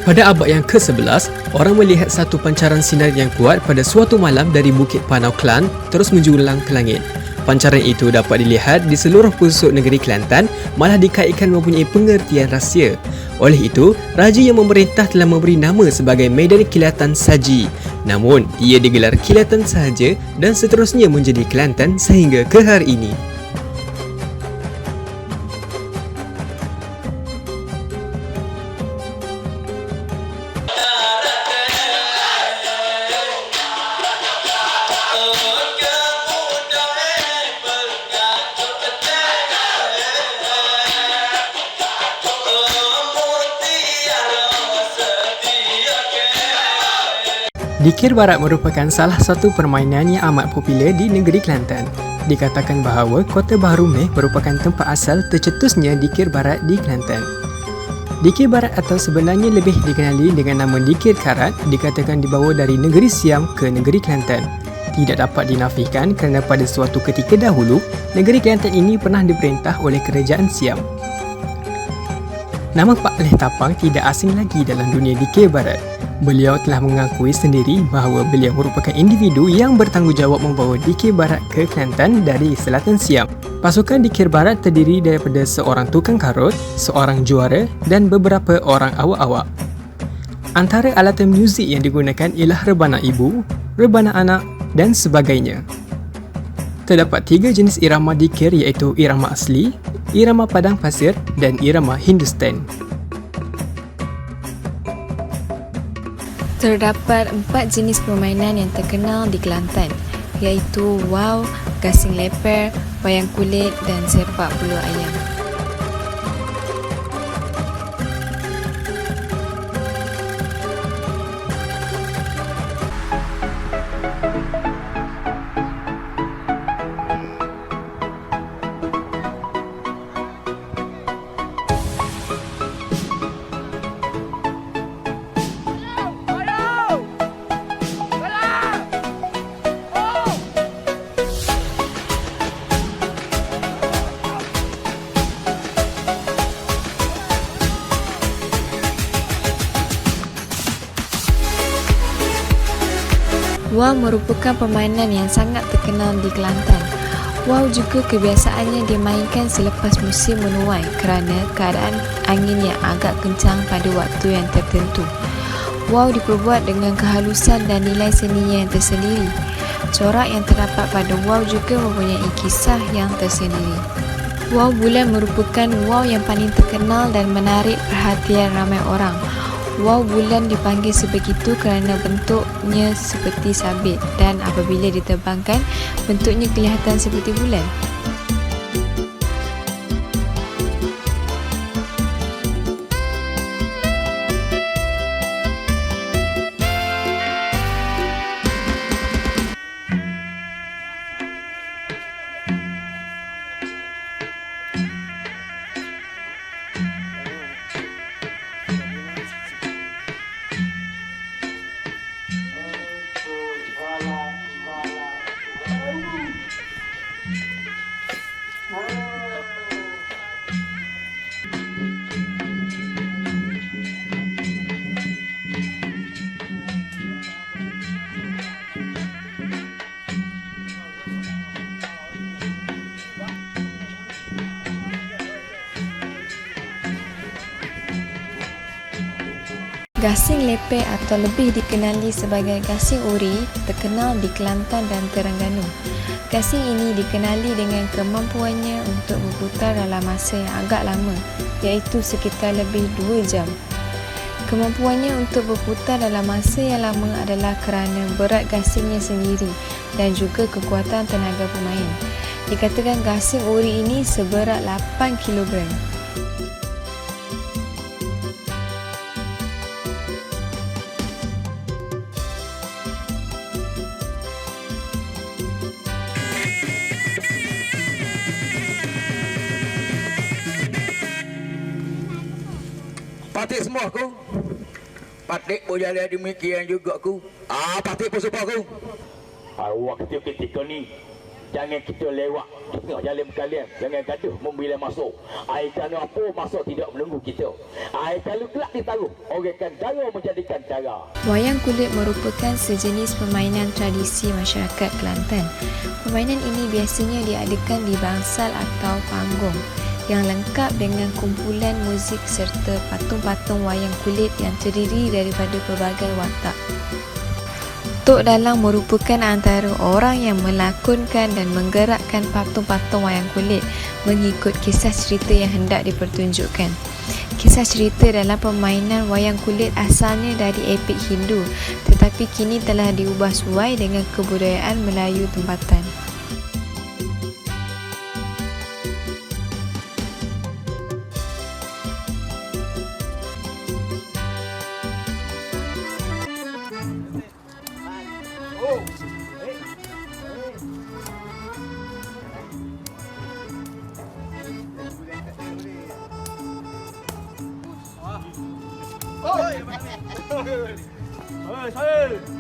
Pada abad yang ke-11, orang melihat satu pancaran sinar yang kuat pada suatu malam dari Bukit Panau Klang terus menjulang ke langit. Pancaran itu dapat dilihat di seluruh pusuk negeri Kelantan, malah dikaitkan mempunyai pengertian rahsia. Oleh itu, raja yang memerintah telah memberi nama sebagai Medan Kilatan Saji. Namun, ia digelar Kilatan sahaja dan seterusnya menjadi Kelantan sehingga ke hari ini. Dikir Barat merupakan salah satu permainan yang amat popular di negeri Kelantan. Dikatakan bahawa Kota Bahru Meh merupakan tempat asal tercetusnya Dikir Barat di Kelantan. Dikir Barat atau sebenarnya lebih dikenali dengan nama Dikir Karat dikatakan dibawa dari negeri Siam ke negeri Kelantan. Tidak dapat dinafikan kerana pada suatu ketika dahulu, negeri Kelantan ini pernah diperintah oleh kerajaan Siam. Nama Pak Leh Tapang tidak asing lagi dalam dunia Dikir Barat. Beliau telah mengakui sendiri bahawa beliau merupakan individu yang bertanggungjawab membawa Dikir Barat ke Kelantan dari Selatan Siam. Pasukan Dikir Barat terdiri daripada seorang tukang karut, seorang juara dan beberapa orang awak-awak. Antara alatan muzik yang digunakan ialah rebana ibu, rebana anak dan sebagainya. Terdapat 3 jenis irama Dikir iaitu irama asli, irama padang pasir dan irama Hindustan. Terdapat 4 jenis permainan yang terkenal di Kelantan, iaitu waw, gasing leper, wayang kulit dan sepak bulu ayam. Waw merupakan permainan yang sangat terkenal di Kelantan. Waw juga kebiasaannya dimainkan selepas musim menuai kerana keadaan angin yang agak kencang pada waktu yang tertentu. Waw diperbuat dengan kehalusan dan nilai seninya yang tersendiri. Corak yang terdapat pada waw juga mempunyai kisah yang tersendiri. Waw bulan merupakan waw yang paling terkenal dan menarik perhatian ramai orang. Waw bulan dipanggil sebegitu kerana bentuknya seperti sabit dan apabila diterbangkan, bentuknya kelihatan seperti bulan. Gasing lepek atau lebih dikenali sebagai gasing uri terkenal di Kelantan dan Terengganu. Gasing ini dikenali dengan kemampuannya untuk berputar dalam masa yang agak lama, iaitu sekitar lebih 2 jam. Kemampuannya untuk berputar dalam masa yang lama adalah kerana berat gasingnya sendiri dan juga kekuatan tenaga pemain. Dikatakan gasing uri ini seberat 8 kilogram. Patik semua aku. Patik boleh ada demikian juga aku. Patik pun semua aku. Waktu ketika ni Jangan kita lewat di tengah jalan kalian. Jangan gaduh membila masuk. Ai kerana apa masuk tidak menunggu kita. Ai kalau kelak ditaruh, orang akan cara menjadikan cara. Wayang kulit merupakan sejenis permainan tradisi masyarakat Kelantan. Permainan ini biasanya diadakan di bangsal atau panggung yang lengkap dengan kumpulan muzik serta patung-patung wayang kulit yang terdiri daripada pelbagai watak. Tok Dalang merupakan antara orang yang melakonkan dan menggerakkan patung-patung wayang kulit mengikut kisah cerita yang hendak dipertunjukkan. Kisah cerita dalam permainan wayang kulit asalnya dari epik Hindu, tetapi kini telah diubah suai dengan kebudayaan Melayu tempatan.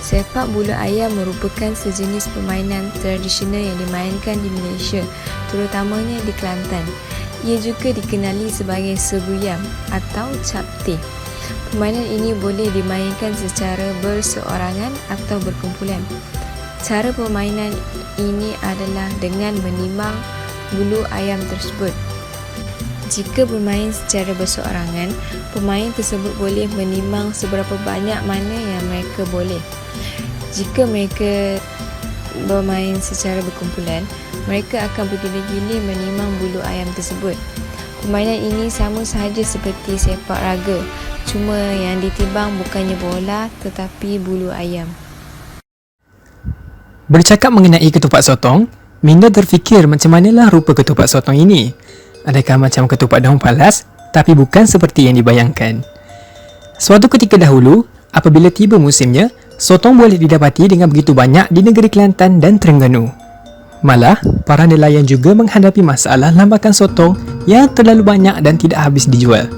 Sepak bola ayam merupakan sejenis permainan tradisional yang dimainkan di Malaysia, terutamanya di Kelantan. Ia juga dikenali sebagai sebuyam atau capteh. Permainan ini boleh dimainkan secara berseorangan atau berkumpulan. Cara permainan ini adalah dengan menimang bulu ayam tersebut. Jika bermain secara berseorangan, pemain tersebut boleh menimang seberapa banyak mana yang mereka boleh. Jika mereka bermain secara berkumpulan, mereka akan bergila-gila menimang bulu ayam tersebut. Permainan ini sama sahaja seperti sepak raga, cuma yang ditimbang bukannya bola tetapi bulu ayam. Bercakap mengenai ketupat sotong, Minda terfikir macam manalah rupa ketupat sotong ini. Adakah macam ketupat daun palas, tapi bukan seperti yang dibayangkan. Suatu ketika dahulu, apabila tiba musimnya, sotong boleh didapati dengan begitu banyak di negeri Kelantan dan Terengganu. Malah, para nelayan juga menghadapi masalah lambakan sotong yang terlalu banyak dan tidak habis dijual.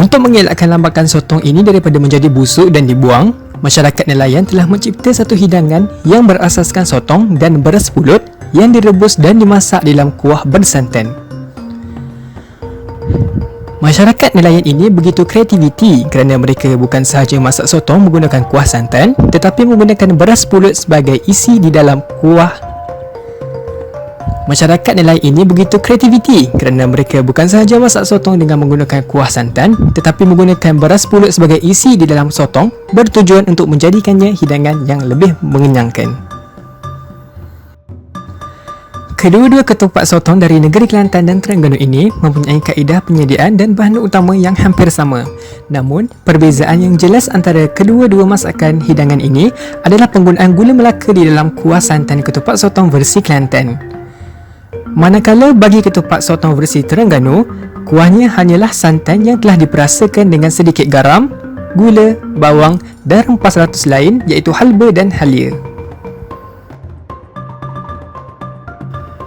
Untuk mengelakkan lambakan sotong ini daripada menjadi busuk dan dibuang, masyarakat nelayan telah mencipta satu hidangan yang berasaskan sotong dan beras pulut yang direbus dan dimasak dalam kuah bersantan. Masyarakat nelayan ini begitu kreativiti kerana mereka bukan sahaja masak sotong menggunakan kuah santan, tetapi menggunakan beras pulut sebagai isi di dalam kuah. Masyarakat nelayan ini begitu kreativiti kerana mereka bukan sahaja masak sotong dengan menggunakan kuah santan, tetapi menggunakan beras pulut sebagai isi di dalam sotong bertujuan untuk menjadikannya hidangan yang lebih mengenyangkan. Kedua-dua ketupat sotong dari negeri Kelantan dan Terengganu ini mempunyai kaedah penyediaan dan bahan utama yang hampir sama. Namun, perbezaan yang jelas antara kedua-dua masakan hidangan ini adalah penggunaan gula Melaka di dalam kuah santan ketupat sotong versi Kelantan. Manakala bagi ketupat sotong versi Terengganu, kuahnya hanyalah santan yang telah diperasakan dengan sedikit garam, gula, bawang dan rempah seratus lain iaitu halba dan halia.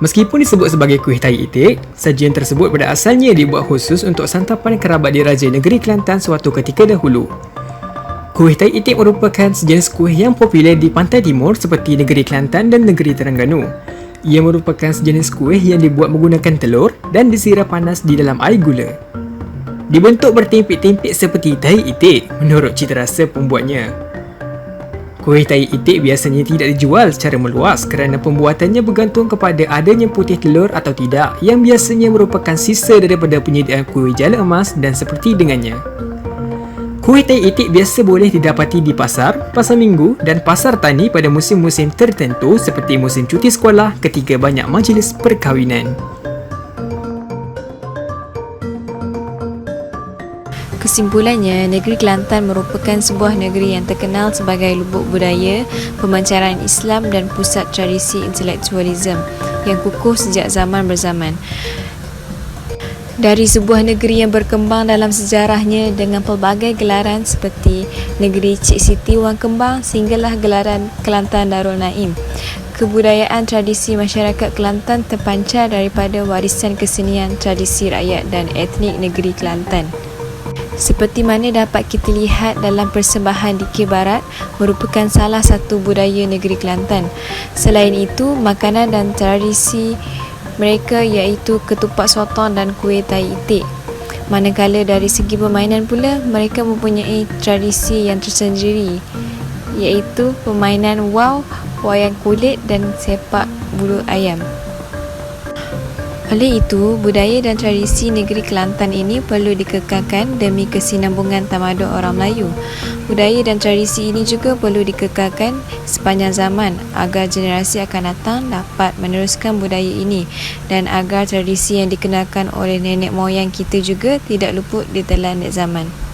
Meskipun disebut sebagai kuih tahi itik, sajian tersebut pada asalnya dibuat khusus untuk santapan kerabat diraja negeri Kelantan suatu ketika dahulu. Kuih tahi itik merupakan sejenis kuih yang popular di pantai timur seperti negeri Kelantan dan negeri Terengganu. Ia merupakan sejenis kuih yang dibuat menggunakan telur dan disiram panas di dalam air gula. Dibentuk bertimpik-timpik seperti tahi itik menurut citarasa pembuatnya. Kuih tahi itik biasanya tidak dijual secara meluas kerana pembuatannya bergantung kepada adanya putih telur atau tidak yang biasanya merupakan sisa daripada penyediaan kuih jala emas dan seperti dengannya. Kuih tahi itik biasa boleh didapati di pasar, pasar minggu dan pasar tani pada musim-musim tertentu seperti musim cuti sekolah ketika banyak majlis perkahwinan. Kesimpulannya, negeri Kelantan merupakan sebuah negeri yang terkenal sebagai lubuk budaya, pemancaran Islam dan pusat tradisi intelektualisme yang kukuh sejak zaman berzaman. Dari sebuah negeri yang berkembang dalam sejarahnya dengan pelbagai gelaran seperti Negeri Cik Siti Wang Kembang sehinggalah gelaran Kelantan Darul Naim. Kebudayaan tradisi masyarakat Kelantan terpancar daripada warisan kesenian tradisi rakyat dan etnik negeri Kelantan. Seperti mana dapat kita lihat dalam persembahan Dikir Barat merupakan salah satu budaya negeri Kelantan. Selain itu, makanan dan tradisi mereka iaitu ketupat sotong dan kuih tahi itik. Manakala dari segi permainan pula, mereka mempunyai tradisi yang tersendiri iaitu permainan waw, wayang kulit dan sepak bulu ayam. Oleh itu, budaya dan tradisi negeri Kelantan ini perlu dikekalkan demi kesinambungan tamadun orang Melayu. Budaya dan tradisi ini juga perlu dikekalkan sepanjang zaman agar generasi akan datang dapat meneruskan budaya ini dan agar tradisi yang dikenalkan oleh nenek moyang kita juga tidak luput ditelan zaman.